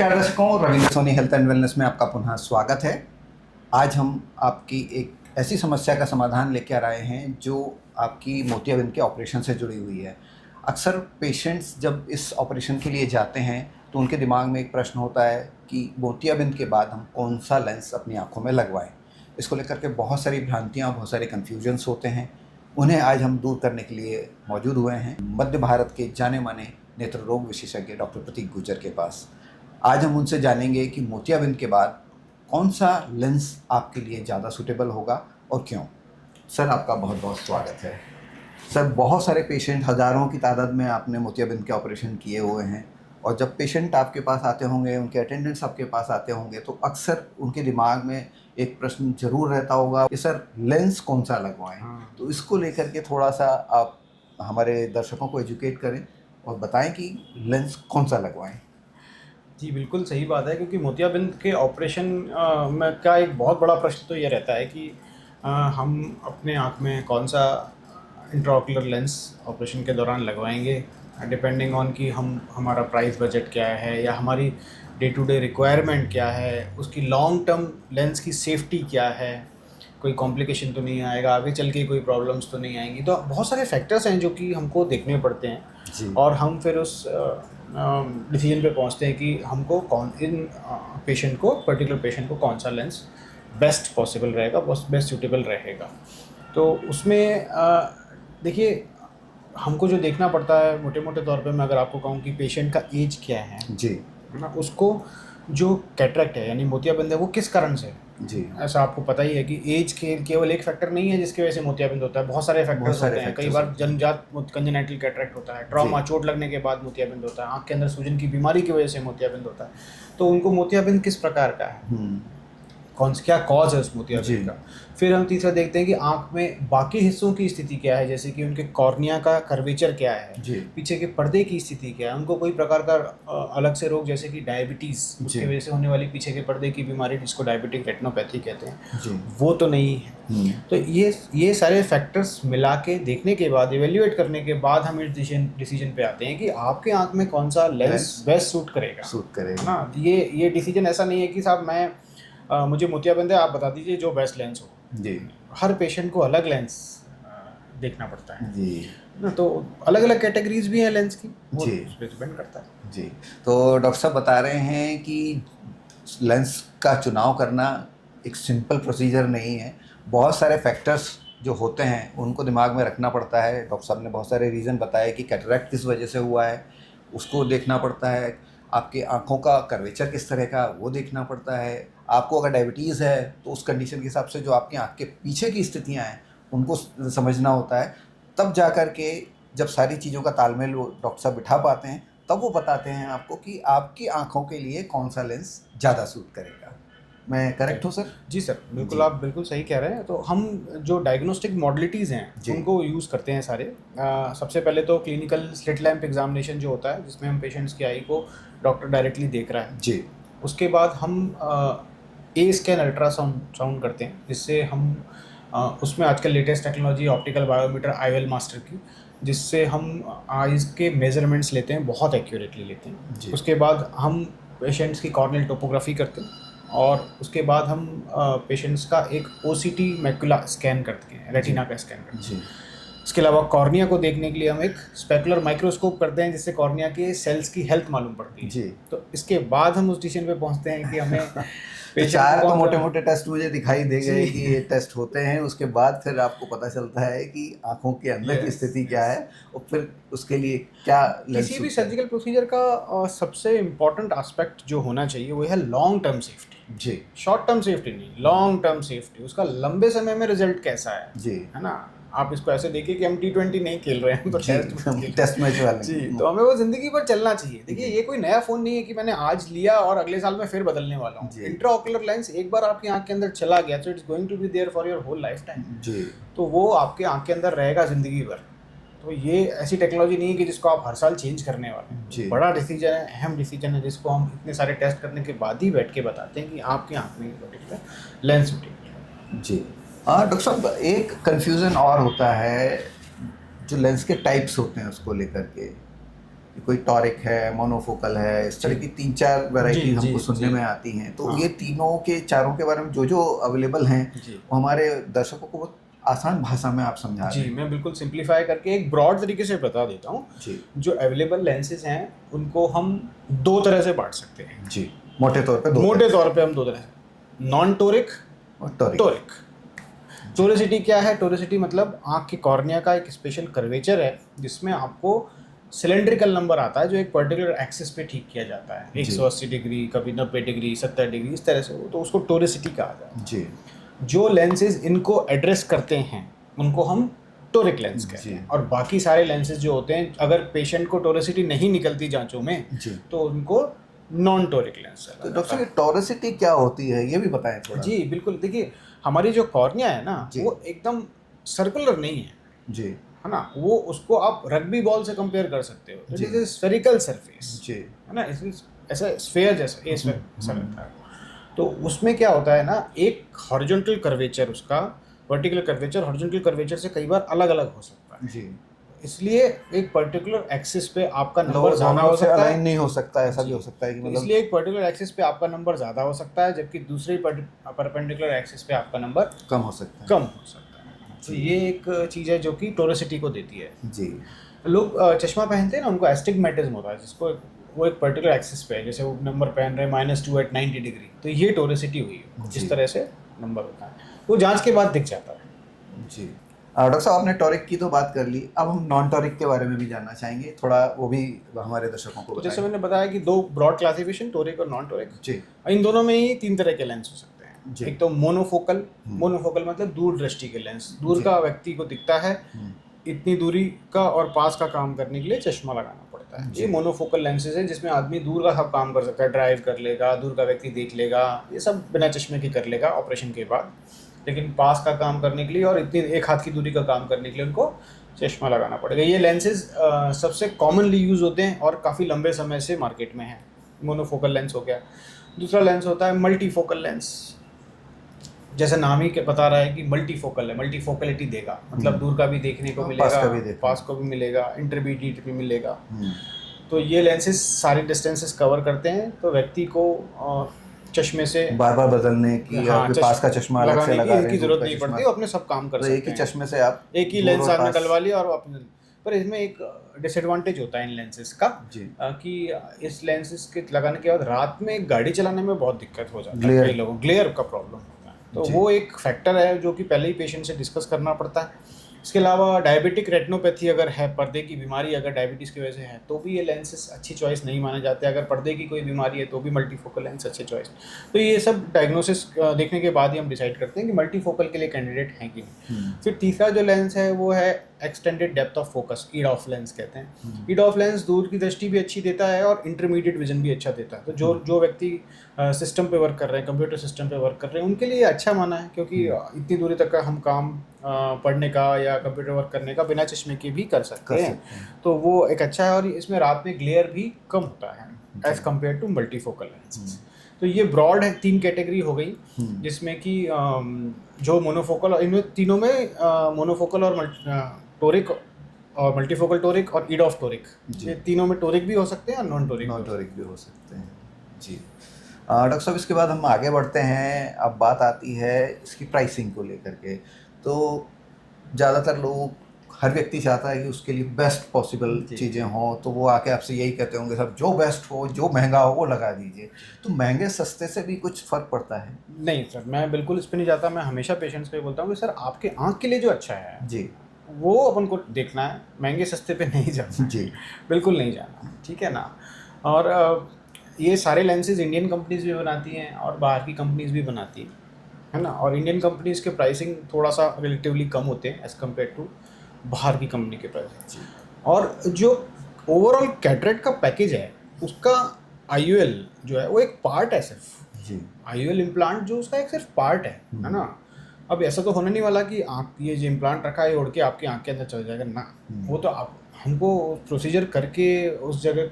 नमस्कार दर्शकों, Ravindra Soni health and wellness में आपका पुनः स्वागत है। आज हम आपकी एक ऐसी समस्या का समाधान लेकर आए हैं जो आपकी मोतियाबिंद के ऑपरेशन से जुड़ी हुई है। अक्सर पेशेंट्स जब इस ऑपरेशन के लिए जाते हैं तो उनके दिमाग में एक प्रश्न होता है कि मोतियाबिंद के बाद हम कौन सा लेंस अपनी आँखों में लगवाएं। इसको लेकर के बहुत सारी भ्रांतियाँ, बहुत सारे कन्फ्यूजन्स होते हैं। उन्हें आज हम दूर करने के लिए मौजूद हुए हैं मध्य भारत के जाने माने नेत्र रोग विशेषज्ञ डॉक्टर प्रतीक गुर्जर के पास। आज हम उनसे जानेंगे कि मोतियाबिंद के बाद कौन सा लेंस आपके लिए ज़्यादा सूटेबल होगा और क्यों। सर, आपका बहुत बहुत स्वागत है। सर, बहुत सारे पेशेंट, हज़ारों की तादाद में आपने मोतियाबिंद के ऑपरेशन किए हुए हैं, और जब पेशेंट आपके पास आते होंगे, उनके अटेंडेंट्स आपके पास आते होंगे, तो अक्सर उनके दिमाग में एक प्रश्न ज़रूर रहता होगा कि सर लेंस कौन सा लगवाएं। तो इसको लेकर के थोड़ा सा आप हमारे दर्शकों को एजुकेट करें और बताएं कि लेंस कौन सा लगवाएं। जी, बिल्कुल सही बात है, क्योंकि मोतियाबिंद के ऑपरेशन में का एक बहुत बड़ा प्रश्न तो ये रहता है कि हम अपने आँख में कौन सा इंट्राओकुलर लेंस ऑपरेशन के दौरान लगवाएंगे, डिपेंडिंग ऑन कि हमारा प्राइस बजट क्या है या हमारी डे टू डे रिक्वायरमेंट क्या है, उसकी लॉन्ग टर्म लेंस की सेफ्टी क्या है, कोई कॉम्प्लिकेशन तो नहीं आएगा, आगे चल के कोई प्रॉब्लम्स तो नहीं आएंगी। तो बहुत सारे फैक्टर्स हैं जो कि हमको देखने पड़ते हैं और हम फिर उस डिसीजन पे पहुंचते हैं कि हमको पर्टिकुलर पेशेंट को कौन सा लेंस बेस्ट पॉसिबल रहेगा, बेस्ट सूटेबल रहेगा। तो उसमें देखिए, हमको जो देखना पड़ता है मोटे मोटे तौर पे, मैं अगर आपको कहूँ कि पेशेंट का एज क्या है जी ना, उसको जो कैटरेक्ट है यानी मोतियाबिंद है वो किस कारण से जी। ऐसा आपको पता ही है कि एज केवल एक फैक्टर नहीं है जिसकी वजह से मोतियाबिंद होता है, बहुत सारे फैक्टर्स होते हैं। कई बार जन्मजात कंजेनाइटल कैटरेक्ट होता है, ट्रॉमा, चोट लगने के बाद मोतियाबिंद होता है, आँख के अंदर सूजन की बीमारी की वजह से मोतियाबिंद होता है। तो उनको मोतियाबिंद किस प्रकार का है, क्या कॉज है उस मोतियाबिंद का। फिर हम तीसरा देखते हैं कि आँख में बाकी हिस्सों की स्थिति क्या है, जैसे कि उनके कॉर्निया का कर्वेचर क्या है, पीछे के पर्दे की स्थिति क्या है, उनको कोई प्रकार का अलग से रोग जैसे कि डायबिटीज़, उसकी वजह से होने वाली पीछे के पर्दे की बीमारी जिसको डायबिटिक रेटिनोपैथी कहते हैं, वो तो नहीं है। तो ये सारे फैक्टर्स मिला के देखने के बाद, इवेल्युएट करने के बाद हम इस डिसीजन पे आते हैं कि आपके आँख में कौन सा लेंस बेस्ट सूट करेगा ना। ये डिसीजन ऐसा नहीं है कि साहब मुझे मोतियाबिंद है, आप बता दीजिए जो बेस्ट लेंस हो। जी, हर पेशेंट को अलग लेंस देखना पड़ता है जी ना, तो अलग अलग कैटेगरीज भी हैं लेंस की, वो उस पर डिपेंड करता है जी। तो डॉक्टर साहब बता रहे हैं कि लेंस का चुनाव करना एक सिंपल प्रोसीजर नहीं है, बहुत सारे फैक्टर्स जो होते हैं उनको दिमाग में रखना पड़ता है। डॉक्टर साहब ने बहुत सारे रीज़न बताए कि कैटरेक्ट किस वजह से हुआ है, उसको देखना पड़ता है। आपके आँखों का कर्वेचर किस तरह का, वो देखना पड़ता है। आपको अगर डायबिटीज़ है तो उस कंडीशन के हिसाब से जो आपकी आँख के पीछे की स्थितियाँ हैं उनको समझना होता है। तब जा कर के जब सारी चीज़ों का तालमेल वो डॉक्टर साहब बिठा पाते हैं, तब वो बताते हैं आपको कि आपकी आँखों के लिए कौन सा लेंस ज़्यादा सूट करेगा। मैं करेक्ट हूँ सर? जी सर, बिल्कुल, आप बिल्कुल सही कह रहे हैं। तो हम जो डायग्नोस्टिक मॉडलिटीज़ हैं उनको यूज़ करते हैं सारे। सबसे पहले तो क्लिनिकल स्लिट लैम्प एग्जामिनेशन जो होता है, जिसमें हम पेशेंट्स की आई को डॉक्टर डायरेक्टली देख रहा है जी। उसके बाद हम ए स्कैन अल्ट्रासाउंड करते हैं, जिससे हम उसमें आजकल latest technology optical biometer IOL master की, जिससे हम आइज़ के मेजरमेंट्स लेते हैं, बहुत एक्यूरेटली लेते हैं। उसके बाद हम पेशेंट्स की कॉर्नियल टोपोग्राफी करते हैं और उसके बाद हम पेशेंट्स का एक OCT मैक्युला स्कैन करते हैं, रेटिना का स्कैन करते हैं। इसके अलावा कॉर्निया को देखने के लिए हम एक स्पेकुलर माइक्रोस्कोप करते हैं, जिससे कॉर्निया के सेल्स की हेल्थ मालूम पड़ती है जी। तो इसके बाद हम उस डिसीजन पे पहुंचते हैं कि हमें चार तो मोटे मोटे टेस्ट मुझे दिखाई दे गए कि ये टेस्ट होते हैं। उसके बाद फिर आपको पता चलता है कि आंखों के अंदर की स्थिति क्या है और फिर उसके लिए क्या किसी भी सर्जिकल प्रोसीजर का सबसे इम्पोर्टेंट एस्पेक्ट जो होना चाहिए वो है लॉन्ग टर्म सेफ्टी जी। शॉर्ट टर्म सेफ्टी नहीं, लॉन्ग टर्म सेफ्टी, उसका लंबे समय में रिजल्ट कैसा है जी, है ना। आप इसको ऐसे देखिए कि हम T20 नहीं खेल रहे हैं, तो टेस्ट मैच वाले जी, तो हमें वो जिंदगी भर चलना चाहिए। देखिए, ये कोई नया फ़ोन नहीं है कि मैंने आज लिया और अगले साल में फिर बदलने वाला हूँ। इंट्राओकुलर लेंस एक बार आपकी आंख के अंदर चला गया तो it's going to be there for your whole life time जी। तो वो आपके आंख के अंदर रहेगा जिंदगी भर। तो ये ऐसी टेक्नोलॉजी नहीं है कि जिसको आप हर साल चेंज करने वाले हैं। बड़ा डिसीजन है, अहम डिसीजन है, जिसको हम इतने सारे टेस्ट करने के बाद ही बैठ के बताते हैं कि आपकी आंख में पर्टिकुलर लेंस सूटेबल है जी। हाँ डॉक्टर साहब, एक कन्फ्यूज़न और होता है जो लेंस के टाइप्स होते हैं उसको लेकर के। कोई टॉरिक है, मोनोफोकल है, इस तरह की 3-4 वैरायटी हमको सुनने में आती हैं। तो ये तीनों के चारों के बारे में जो अवेलेबल हैं वो हमारे दर्शकों को बहुत आसान भाषा में आप समझा रहे हैं। जी, मैं बिल्कुल सिंप्लीफाई करके एक ब्रॉड तरीके से बता देता हूँ। जी, जो अवेलेबल लेंसेज हैं उनको हम 2 तरह से बांट सकते हैं। जी, मोटे तौर पे हम 2 तरह से, नॉन टोरिक और टोरिक। टोरिसिटी क्या है? टोरिसिटी मतलब आँख की कॉर्निया का एक स्पेशल कर्वेचर है जिसमें आपको सिलेंड्रिकल नंबर आता है जो एक पर्टिकुलर एक्सिस पे ठीक किया जाता है, 180 डिग्री, कभी 90 डिग्री, 70 डिग्री, इस तरह से, तो उसको टोरिसिटी कहा जाता है। जी, जो लेंसेज इनको एड्रेस करते हैं उनको हम टोरिक लेंस कहते हैं। और बाकी सारे लेंसेज जो होते हैं, अगर पेशेंट को टोरिसिटी नहीं निकलती जांचों में तो उनको नॉन टोरिक लेंस है। तो डॉक्टर साहब, टोरिसिटी क्या होती है ये भी बताएं थोड़ा। जी बिल्कुल, देखिए हमारी जो कॉर्निया है ना वो एकदम सर्कुलर नहीं है जी, है ना, वो उसको आप रग्बी बॉल से कंपेयर कर सकते हो। इट इज स्फेरिकल सरफेस, जी, है ना, ऐसा स्फेयर जैसा ऐसा रहता है। तो उसमें क्या होता है ना, एक हॉरिजॉन्टल कर्वेचर, उसका वर्टिकल कर्वेचर हॉरिजॉन्टल कर्वेचर से कई बार अलग अलग हो सकता है। जी, इसलिए एक पर्टिकुलर एक्सिस पे आपका नंबर ज़्यादा हो सकता है, नहीं हो सकता, ऐसा भी हो सकता है कि मतलब, इसलिए एक पर्टिकुलर एक्सिस पे आपका नंबर ज़्यादा हो सकता है जबकि दूसरे परपेंडिकुलर एक्सिस पे आपका नंबर कम हो सकता है। तो ये एक चीज़ है जो कि टोरिसिटी को देती है। जी, लोग चश्मा पहनते हैं ना, उनको एस्टिग्मेटिज्म होता है, जिसको वो एक पर्टिकुलर एक्सिस पे है, जैसे वो नंबर पहन रहे हैं -2 at 90 डिग्री, तो ये टोरिसिटी हुई, इस तरह से नंबर होता है, वो जांच के बाद दिख जाता है। जी। डॉक्टर साहब, आपने टॉरिक की तो बात कर ली, अब हम नॉन टॉरिक के बारे में भी जानना चाहेंगे, थोड़ा वो भी हमारे दर्शकों को तो जैसे बताएं। मैंने बताया कि 2 ब्रॉड क्लासिफिकेशन, टोरिक और नॉन टोरिक। जी, इन दोनों में ही 3 तरह के लेंस हो सकते हैं। जी। एक तो मोनोफोकल मतलब दूर दृष्टि के लेंस, दूर का व्यक्ति को दिखता है, इतनी दूरी का और पास का काम करने के लिए चश्मा लगाना पड़ता है, ये मोनोफोकल लेंसेज हैं जिसमें आदमी दूर का सब काम कर सकता है, ड्राइव कर लेगा, दूर का व्यक्ति देख लेगा, ये सब बिना चश्मे के कर लेगा ऑपरेशन के बाद। लेकिन पास का काम करने के लिए और इतनी एक हाथ की दूरी का काम करने के लिए उनको चश्मा लगाना पड़ेगा। ये लेंसेज सबसे कॉमनली यूज़ होते हैं और काफ़ी लंबे समय से मार्केट में है। मोनोफोकल लेंस हो गया। दूसरा लेंस होता है मल्टीफोकल लेंस, जैसे नाम ही बता रहा है कि मल्टीफोकल है, मल्टीफोकलिटी देगा, मतलब दूर का भी देखने को मिलेगा, पास को भी मिलेगा, इंटरमीडिएट भी मिलेगा। तो ये लेंसेज सारी डिस्टेंसेस कवर करते हैं, तो व्यक्ति को चश्मे से बार बार बदलने की, पास का चश्मा अलग से लगा की जरूरत नहीं पड़ती, वो अपने सब काम कर सकते हैं। एक ही चश्मे से आप एक ही लेंस आपने डलवा लिया और अपने। पर इसमें एक डिसएडवांटेज होता है इन लेंसेज का कि इस लेंसेज के लगाने के बाद रात में गाड़ी चलाने में बहुत दिक्कत हो जाती है, कई लोगों ग्लेयर का प्रॉब्लम होता है, तो वो एक फैक्टर है जो कि पहले ही पेशेंट से डिस्कस करना पड़ता है। इसके अलावा डायबिटिक रेटिनोपैथी अगर है, पर्दे की बीमारी अगर डायबिटीज़ की वजह से है, तो भी ये लेंसेज अच्छी चॉइस नहीं माने जाते। अगर पर्दे की कोई बीमारी है तो भी मल्टीफोकल लेंस अच्छी चॉइस। तो ये सब डायग्नोसिस देखने के बाद ही हम डिसाइड करते हैं कि मल्टीफोकल के लिए कैंडिडेट हैं कि नहीं। फिर तीसरा जो लेंस है वो है extended depth of focus, EDOF lens कहते हैं। ईड ऑफ लेंस दूर की दृष्टि भी अच्छी देता है और इंटरमीडिएट विजन भी अच्छा देता है। तो जो व्यक्ति सिस्टम पे वर्क कर रहे हैं, कंप्यूटर सिस्टम पे वर्क कर रहे हैं, उनके लिए अच्छा माना है, क्योंकि इतनी दूरी तक का हम काम पढ़ने का या कंप्यूटर वर्क करने का बिना चश्मे के भी कर सकते हैं। तो वो एक अच्छा है, और इसमें रात में ग्लेयर भी कम होता है as compared to multifocal lenses. तो ये ब्रॉड है, 3 कैटेगरी हो गई, जिसमें कि जो मोनोफोकल, इनमें तीनों में मोनोफोकल और टोरिक और मल्टीफोकल टोरिक और ईड ऑफ टोरिक, ये तीनों में टोरिक भी हो सकते हैं और नॉन टोरिक भी हो सकते हैं। जी डॉक्टर साहब, इसके बाद हम आगे बढ़ते हैं। अब बात आती है इसकी प्राइसिंग को लेकर के। तो ज़्यादातर लोग, हर व्यक्ति चाहता है कि उसके लिए बेस्ट पॉसिबल चीज़ें हों, तो वो आके आपसे यही कहते होंगे सर जो बेस्ट हो, जो महंगा हो वो लगा दीजिए। तो महंगे सस्ते से भी कुछ फ़र्क पड़ता है? नहीं सर, मैं बिल्कुल इस पर नहीं जाता। मैं हमेशा पेशेंट्स को बोलता हूँ कि सर आपके आँख के लिए जो अच्छा है जी, वो अपन को देखना है, महंगे सस्ते पे नहीं जाना जी, बिल्कुल नहीं जाना, ठीक है ना। और ये सारे लेंसेज इंडियन कंपनीज भी बनाती हैं और बाहर की कंपनीज भी बनाती है ना। और इंडियन कंपनीज के प्राइसिंग थोड़ा सा रिलेटिवली कम होते हैं एज़ कम्पेयर टू बाहर की कंपनी के प्राइसिंग। और जो ओवरऑल कैटरेक्ट का पैकेज है उसका IOL जो है वो एक पार्ट है सिर्फ जी। IOL इम्प्लांट जो उसका एक सिर्फ पार्ट है ना। अब ऐसा तो होने नहीं वाला कि आँख ये जो इम्प्लांट रखा है उड़ के आपकी आँख के अंदर चल जाएगा ना। वो तो आप हमको प्रोसीजर करके उस जगह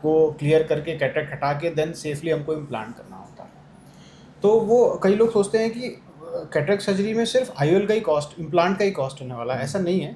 को क्लियर करके कैटरेक्ट हटा के देन सेफली हमको इम्प्लांट करना होता है। तो वो कई लोग सोचते हैं कि कैटरेक्ट सर्जरी में सिर्फ IOL का ही कॉस्ट, इम्प्लांट का ही कॉस्ट होने वाला है, ऐसा नहीं है।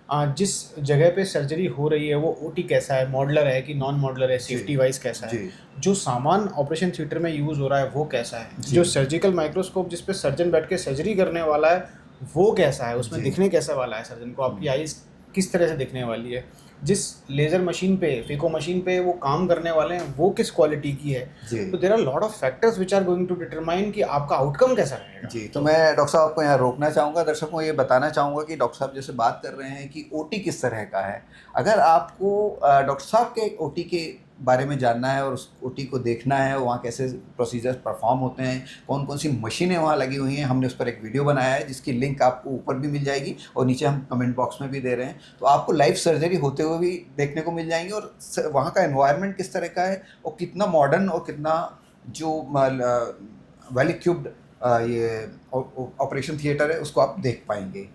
जिस जगह पे सर्जरी हो रही है वो ओटी कैसा है, मॉडलर है कि नॉन मॉडलर है, जी सेफ्टी वाइज कैसा है, जी जो सामान ऑपरेशन थिएटर में यूज़ हो रहा है वो कैसा है, जी जो सर्जिकल माइक्रोस्कोप जिस पे सर्जन बैठ के सर्जरी करने वाला है वो कैसा है, उसमें जी दिखने कैसा वाला है सर्जन को, आपकी आईज किस तरह से दिखने वाली है, जिस लेज़र मशीन पे, फेको मशीन पे वो काम करने वाले हैं वो किस क्वालिटी की है। जी तो there are lot of factors which are going to determine कि आपका आउटकम कैसा रहेगा। जी। तो मैं डॉक्टर साहब आपको यहाँ रोकना चाहूँगा, दर्शकों को ये बताना चाहूँगा कि डॉक्टर साहब जैसे बात कर रहे हैं कि ओटी किस तरह का है। अगर आपको डॉक्टर साहब के ओटी के बारे में जानना है और उस ओटी को देखना है, वहाँ कैसे प्रोसीजर्स परफॉर्म होते हैं, कौन कौन सी मशीनें वहाँ लगी हुई हैं, हमने उस पर एक वीडियो बनाया है जिसकी लिंक आपको ऊपर भी मिल जाएगी और नीचे हम कमेंट बॉक्स में भी दे रहे हैं। तो आपको लाइव सर्जरी होते हुए भी देखने को मिल जाएंगे और वहाँ का एनवायरनमेंट किस तरह का है और कितना मॉडर्न और कितना जो वेल इक्विप्ड ये ऑपरेशन थिएटर है उसको आप देख पाएंगे।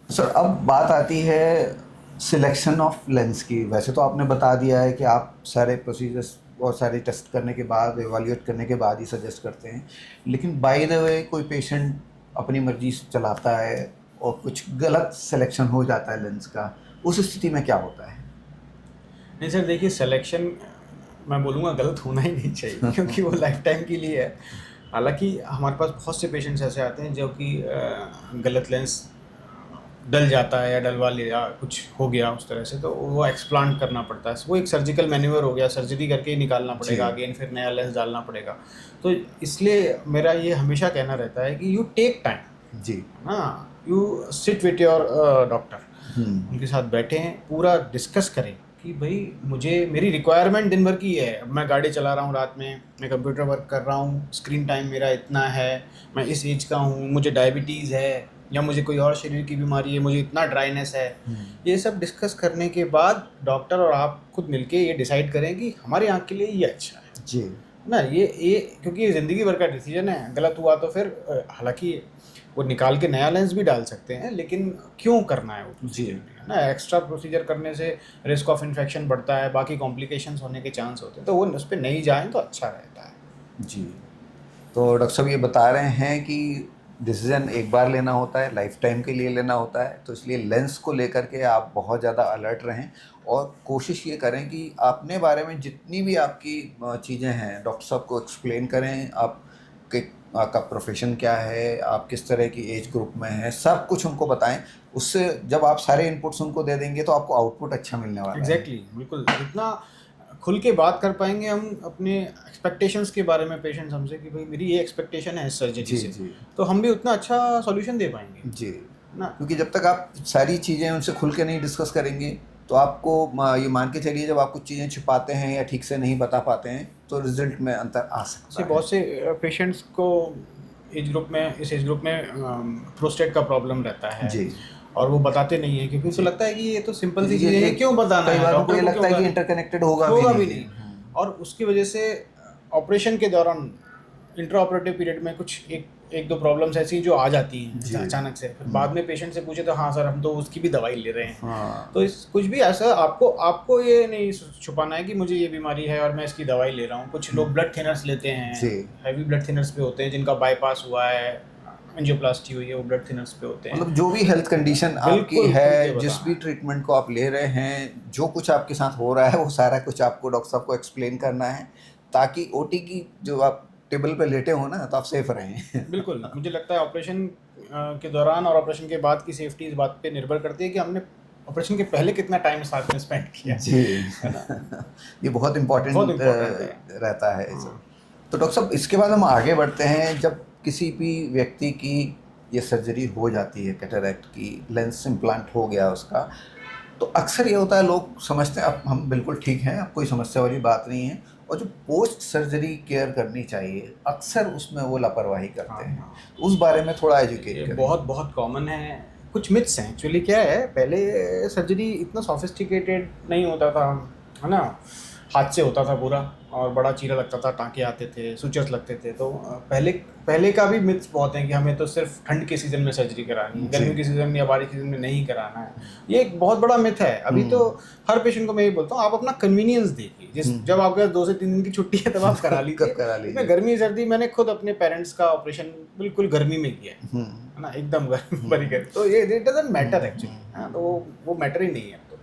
सर अब बात आती है सिलेक्शन ऑफ लेंस की। वैसे तो आपने बता दिया है कि आप सारे प्रोसीजर्स और सारे टेस्ट करने के बाद, एवेल्यूएट करने के बाद ही सजेस्ट करते हैं, लेकिन बाय द वे कोई पेशेंट अपनी मर्जी से चलाता है और कुछ गलत सिलेक्शन हो जाता है लेंस का, उस स्थिति में क्या होता है? नहीं सर, देखिए सिलेक्शन मैं बोलूँगा गलत होना ही नहीं चाहिए क्योंकि वो लाइफ टाइम के लिए है। हालांकि हमारे पास बहुत से पेशेंट्स ऐसे आते हैं जो कि गलत लेंस डल जाता है या डलवा लिया, कुछ हो गया उस तरह से, तो वो एक्सप्लांट करना पड़ता है। वो एक सर्जिकल मैन्यूवर हो गया, सर्जरी करके ही निकालना पड़ेगा, अगेन फिर नया लेंस डालना पड़ेगा। तो इसलिए मेरा ये हमेशा कहना रहता है कि यू टेक टाइम जी ना, you sit with your doctor, उनके साथ बैठें, पूरा डिस्कस करें कि भाई मेरी रिक्वायरमेंट दिन भर की है। अब मैं गाड़ी चला रहा हूँ रात में, मैं कंप्यूटर वर्क कर रहा हूँ, स्क्रीन टाइम मेरा इतना है, मैं इस एज का हूँ, मुझे डायबिटीज़ है या मुझे कोई और शरीर की बीमारी है, मुझे इतना ड्राइनेस है। ये सब डिस्कस करने के बाद डॉक्टर और आप खुद मिलके ये डिसाइड करें कि हमारी आँख के लिए ये अच्छा है जी ना। ये क्योंकि ये ज़िंदगी भर का डिसीजन है, गलत हुआ तो फिर हालांकि वो निकाल के नया लेंस भी डाल सकते हैं, लेकिन क्यों करना है वो जी है ना। एक्स्ट्रा प्रोसीजर करने से रिस्क ऑफ इन्फेक्शन बढ़ता है, बाकी कॉम्प्लिकेशंस होने के चांस होते हैं, तो वो उस पर नहीं जाएँ तो अच्छा रहता है। जी। तो डॉक्टर साहब ये बता रहे हैं कि डिसीज़न एक बार लेना होता है, लाइफ टाइम के लिए लेना होता है, तो इसलिए लेंस को लेकर के आप बहुत ज़्यादा अलर्ट रहें और कोशिश ये करें कि अपने बारे में जितनी भी आपकी चीज़ें हैं डॉक्टर साहब को एक्सप्लेन करें। आपका प्रोफेशन क्या है, आप किस तरह की एज ग्रुप में हैं, सब कुछ उनको बताएं। उससे जब आप सारे इनपुट्स उनको दे देंगे तो आपको आउटपुट अच्छा मिलने वाला है। एग्जैक्टली, बिल्कुल। जितना खुल के बात कर पाएंगे हम अपने एक्सपेक्टेशंस के बारे में पेशेंट्स हमसे कि भाई मेरी ये एक्सपेक्टेशन है इस सर्जरी से, तो हम भी उतना अच्छा सॉल्यूशन दे पाएंगे जी ना। क्योंकि जब तक आप सारी चीज़ें उनसे खुल के नहीं डिस्कस करेंगे तो आपको ये मान के चलिए जब आप कुछ चीज़ें छुपाते हैं या ठीक से नहीं बता पाते हैं तो रिजल्ट में अंतर आ सकता है। बहुत से पेशेंट्स को इस एज ग्रुप में प्रोस्टेट का प्रॉब्लम रहता है जी और वो बताते नहीं है क्योंकि उनको लगता है कि ये तो सिंपल सी चीज़ है, क्यों बताना है, डॉक्टर को ये लगता है कि इंटरकनेक्टेड होगा भी नहीं। और उसकी वजह से ऑपरेशन के दौरान इंट्रा ऑपरेटिव पीरियड में कुछ एक दो प्रॉब्लम्स ऐसी जो आ जाती हैं अचानक से, फिर बाद में पेशेंट से पूछे तो हाँ सर हम तो उसकी भी दवाई ले रहे हैं। तो कुछ भी ऐसा आपको ये नहीं छुपाना है कि मुझे ये बीमारी है और मैं इसकी दवाई ले रहा हूँ। कुछ लोग ब्लड थिनर्स लेते हैं, हैवी ब्लड थिनर्स पे होते हैं, जिनका बाईपास हुआ है, एंजियोप्लास्टी हुई है, वो ब्लड थिनर्स पे होते हैं। मतलब जो भी हेल्थ कंडीशन आपकी है, जिस भी ट्रीटमेंट को आप ले रहे हैं, जो कुछ आपके साथ हो रहा है वो सारा कुछ आपको डॉक्टर साहब को एक्सप्लेन करना है ताकि ओटी की जो आप टेबल पे लेटे हो ना तो आप सेफ रहें। बिल्कुल। मुझे लगता है ऑपरेशन के दौरान और ऑपरेशन के बाद की सेफ्टी इस बात पे निर्भर करती है कि हमने ऑपरेशन के पहले कितना टाइम साथ में स्पेंड किया। जी ये बहुत इम्पोर्टेंट रहता है। तो डॉक्टर साहब इसके बाद हम आगे बढ़ते हैं। जब किसी भी व्यक्ति की ये सर्जरी हो जाती है, कैटरैक्ट की, लेंस इम्प्लांट हो गया उसका, तो अक्सर ये होता है लोग समझते हैं अब हम बिल्कुल ठीक हैं, अब कोई समस्या वाली बात नहीं है, और जो पोस्ट सर्जरी केयर करनी चाहिए अक्सर उसमें वो लापरवाही करते हैं। उस बारे में थोड़ा एजुकेट करें। बहुत कॉमन है, कुछ मिथ्स हैं। एक्चुअली क्या है, पहले सर्जरी इतना सोफिस्टिकेटेड नहीं होता था, है ना। हाथ से होता था पूरा, और बड़ा चीरा लगता था, टाँके आते थे, सुचर्स लगते थे। तो पहले पहले का भी मिथ्स बहुत हैं कि हमें तो सिर्फ ठंड के सीज़न में सर्जरी करानी है, गर्मी के सीज़न में या बारिश के सीज़न में नहीं कराना है। ये एक बहुत बड़ा मिथ है। अभी तो हर पेशेंट को मैं ये बोलता हूँ, आप अपना कन्वीनियंस देखिए। जब आपके पास 2 से 3 दिन की छुट्टी है तब आप करा लीजिए। इसमें गर्मी सर्दी, मैंने खुद अपने पेरेंट्स का ऑपरेशन बिल्कुल गर्मी में किया है ना, एकदम भरी गर्मी। तो ये इट डजंट मैटर एक्चुअली, तो वो मैटर ही नहीं है। तो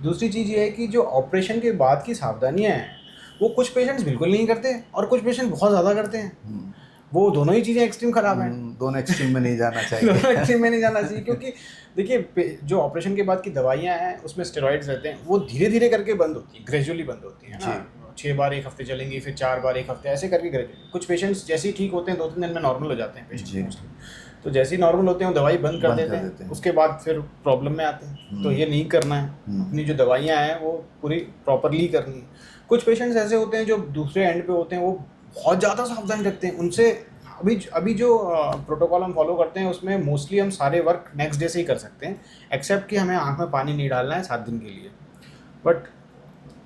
दूसरी चीज़ ये है कि जो ऑपरेशन के बाद की सावधानियाँ हैं वो कुछ पेशेंट्स बिल्कुल नहीं करते और कुछ पेशेंट बहुत ज़्यादा करते हैं। वो दोनों ही चीज़ें एक्सट्रीम खराब हैं। दोनों एक्सट्रीम में नहीं जाना चाहिए। दोनों एक्सट्रीम में नहीं जाना चाहिए, क्योंकि देखिए जो ऑपरेशन के बाद की दवाइयाँ हैं उसमें स्टेरॉइड्स रहते हैं, वो धीरे धीरे करके बंद होती हैं, ग्रेजुअली बंद होती हैं ना। 6 बार 1 हफ्ते चलेंगी, फिर 4 बार 1 हफ्ते, ऐसे करके ग्रेजुअली। कुछ पेशेंट्स जैसे ही ठीक होते हैं 2-3 दिन में नॉर्मल हो जाते हैं पेशेंट। तो जैसे ही नॉर्मल होते हैं दवाई बंद कर देते हैं, उसके बाद फिर प्रॉब्लम में आते हैं। तो ये नहीं करना है, अपनी जो दवाइयाँ हैं वो पूरी प्रॉपरली करनी है। कुछ पेशेंट्स ऐसे होते हैं जो दूसरे एंड पे होते हैं, वो बहुत ज़्यादा सावधान रखते हैं। उनसे अभी जो प्रोटोकॉल हम फॉलो करते हैं उसमें मोस्टली हम सारे वर्क नेक्स्ट डे से ही कर सकते हैं, एक्सेप्ट कि हमें आँख में पानी नहीं डालना है 7 दिन के लिए। But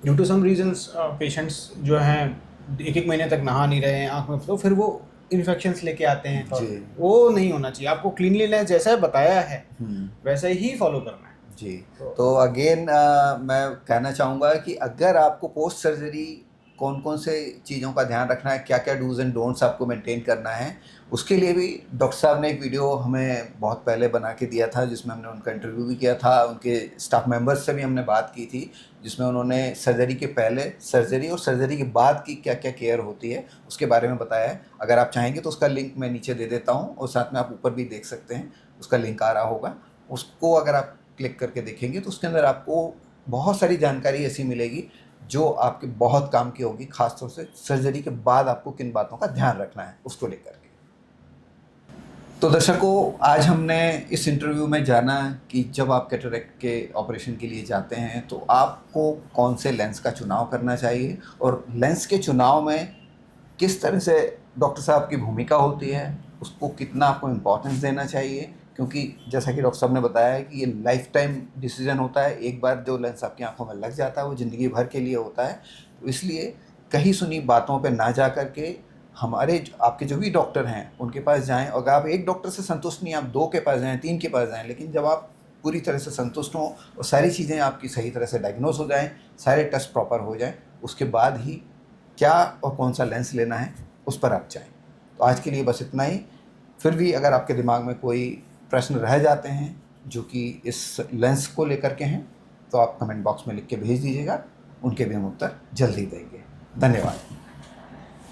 due to some reasons patients जो हैं 1-1 महीने तक नहा नहीं रहे हैं आँख में, तो फिर वो इन्फेक्शंस लेके आते हैं। तो वो नहीं होना चाहिए। आपको क्लीनलीनेस जैसा बताया है वैसे ही फॉलो करना है जी। तो अगेन मैं कहना चाहूँगा कि अगर आपको पोस्ट सर्जरी कौन कौन से चीज़ों का ध्यान रखना है, क्या क्या डूज एंड डोंट्स आपको मेंटेन करना है, उसके लिए भी डॉक्टर साहब ने एक वीडियो हमें बहुत पहले बना के दिया था, जिसमें हमने उनका इंटरव्यू भी किया था। उनके स्टाफ मेंबर्स से भी हमने बात की थी, जिसमें उन्होंने सर्जरी के पहले, सर्जरी और सर्जरी के बाद की क्या क्या केयर होती है उसके बारे में बताया है। अगर आप चाहेंगे तो उसका लिंक मैं नीचे दे देता हूँ, और साथ में आप ऊपर भी देख सकते हैं, उसका लिंक आ रहा होगा। उसको अगर आप क्लिक करके देखेंगे तो उसके अंदर आपको बहुत सारी जानकारी ऐसी मिलेगी जो आपके बहुत काम की होगी, खासतौर से सर्जरी के बाद आपको किन बातों का ध्यान रखना है उसको लेकर के। तो दर्शकों, आज हमने इस इंटरव्यू में जाना कि जब आप कैटरेक्ट के ऑपरेशन के लिए जाते हैं तो आपको कौन से लेंस का चुनाव करना चाहिए, और लेंस के चुनाव में किस तरह से डॉक्टर साहब की भूमिका होती है, उसको कितना आपको इम्पोर्टेंस देना चाहिए। क्योंकि जैसा कि डॉक्टर साहब ने बताया है कि ये लाइफ टाइम डिसीजन होता है। एक बार जो लेंस आपकी आंखों में लग जाता है वो ज़िंदगी भर के लिए होता है। तो इसलिए कहीं सुनी बातों पे ना जा कर के हमारे आपके जो भी डॉक्टर हैं उनके पास जाएं। अगर आप एक डॉक्टर से संतुष्ट नहीं, आप 2 के पास जाएं, 3 के पास जाएं, लेकिन जब आप पूरी तरह से संतुष्ट हों और सारी चीज़ें आपकी सही तरह से डायग्नोस हो जाएँ, सारे टेस्ट प्रॉपर हो जाएँ, उसके बाद ही क्या और कौन सा लेंस लेना है उस पर आप जाएँ। तो आज के लिए बस इतना ही। फिर भी अगर आपके दिमाग में कोई प्रश्न रह जाते हैं जो कि इस लेंस को लेकर के हैं, तो आप कमेंट बॉक्स में लिख के भेज दीजिएगा, उनके भी हम उत्तर जल्द ही देंगे। धन्यवाद।